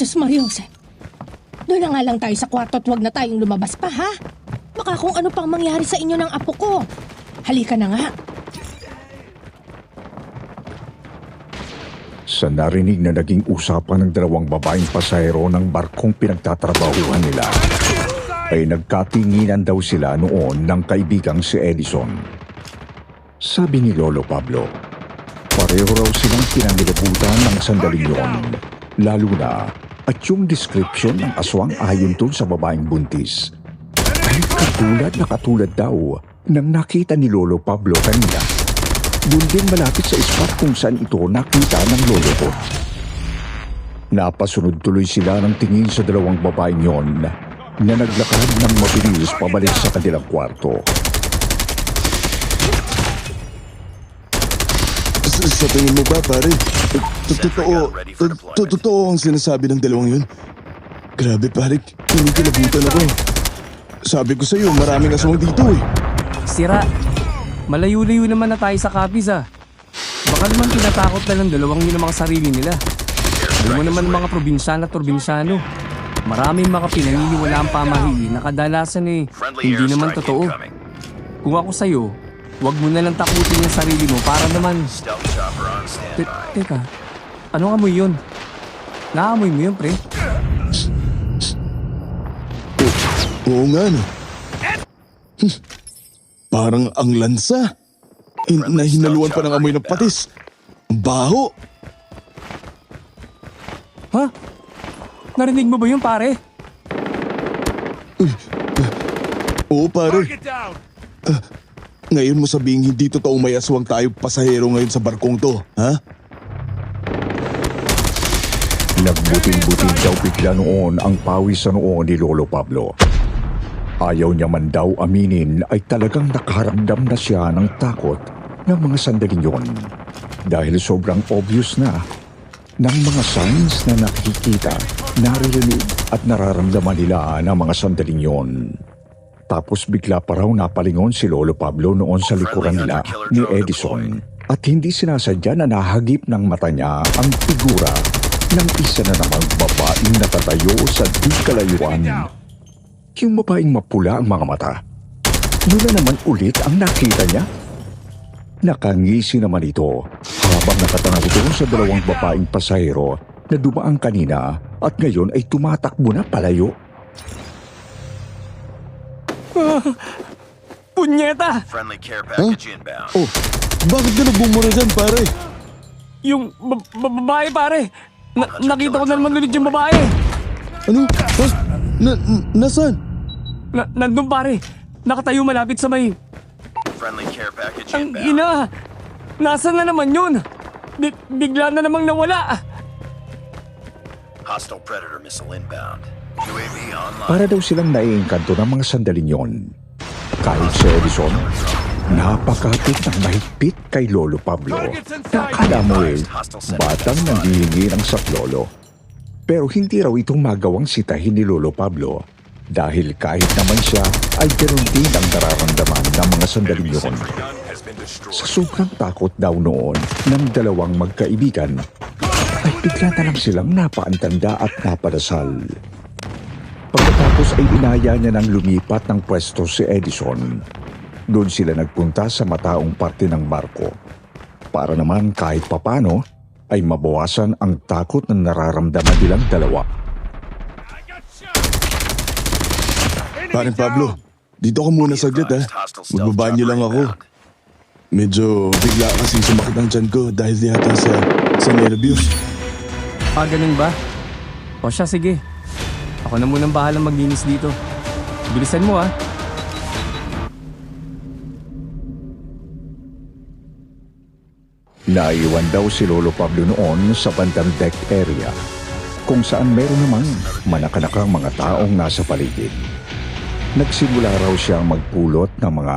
Sus Mariose, doon na nga lang tayo sa kwarto at huwag na tayong lumabas pa, ha? Baka kung ano pang mangyari sa inyo ng apo ko. Halika na nga. Sa narinig na naging usapan ng dalawang babaeng pasahero ng barkong pinagtatrabahuhan nila, ay nagkatinginan daw sila noon ng kaibigang si Edison. Sabi ni Lolo Pablo, pareho raw silang pinangilabutan ng sandaling yun, lalo na at yung description ng aswang ayon dun sa babaeng buntis ay katulad daw nang nakita ni Lolo Pablo kanina. Doon din malapit sa spot kung saan ito nakita ng lolo ko. Napasunod tuloy sila ng tingin sa dalawang babaeng yon na naglakad ng mabilis pabalik sa kanilang kwarto. Sa tingin mo ba, pare? Totoo ang sinasabi ng dalawang yun? Grabe, pare. Kinikilabutan ako. Sabi ko sa'yo, maraming aswang dito eh. Sira, malayo-layo naman na tayo sa Capiz ah. Baka naman tinatakot na ng dalawang yun ang mga sarili nila. Alam mo naman mga probinsyano at probinsyano. Maraming mga pinaniniwala ang pamahiin na kadalasan hindi naman totoo. Kung ako sa'yo, huwag mo na lang takutin yung sarili mo para naman... Teka, anong amoy yun? Naamoy mo yun, pre? Oo nga, no. Parang ang lansa. Hinaluan pa ng amoy ng patis. Ang baho. Ha? Narinig mo ba yun, pare? Oo, pare. Ngayon mo sabihin hindi totoong may aswang tayo pasahero ngayon sa barkong to, ha? Nagbuting-buting daw bigla noon ang pawis sa noon ni Lolo Pablo. Ayaw niya man daw aminin ay talagang nakaramdam na siya ng takot ng mga sandaling yon dahil sobrang obvious na ng mga signs na nakikita, naririnig at nararamdaman nila ng mga sandaling yon. Tapos bigla pa raw napalingon si Lolo Pablo noon sa likuran nila ni Edison at hindi sinasadya na nahagip ng mata niya ang figura ng isa na namang babaeng nakatayo sa di kalayuan. Yung babaeng mapula ang mga mata. Yun na naman ulit ang nakita niya. Nakangisi naman ito habang nakatanaw doon sa dalawang babaeng pasahero na dumaan kanina at ngayon ay tumatakbo na palayo. Punyeta! Friendly care package inbound. Oh, bakit ka nagbumura dyan, pare? Yung babae, pare! Nakita ko na naman ulit yung babae! Ano? Ha? Nasaan? Nandun, pare! Nakatayo malapit sa may... Friendly care package Ang inbound. ina! Nasaan na naman yun? Bigla na namang nawala! Hostile predator missile inbound. UAV online. Para daw silang naiengkanto ng mga sandaling yon. Kahit si Edison, napakapit ng mahigpit kay Lolo Pablo. Nakala mo batang nanghihingi ng saklolo. Pero hindi raw itong magawang sitahin ni Lolo Pablo dahil kahit naman siya ay ganoon din ang nararamdaman ng mga sandaling yon. Sa sobrang takot daw noon ng dalawang magkaibigan, ay bigla na lang silang napaantanda at napadasal. Pagkatapos ay inaya niya ng lumipat ng pwesto si Edison. Doon sila nagpunta sa mataong parte ng barko. Para naman kahit papano ay mabawasan ang takot na nararamdaman nilang dalawa. Paring Pablo, dito ka muna saglit, ha? Magbabanyo lang ako. Medyo bigla kasi sumakit ang tiyan ko dahil yata sa nervyos. Ganun ba? O siya, sige. Ako na munang bahalang maglinis dito. Bilisan mo ah. Naiwan daw si Lolo Pablo noon sa bandang deck area kung saan meron namang manakanakang mga taong nasa paligid. Nagsimula raw siyang magpulot ng mga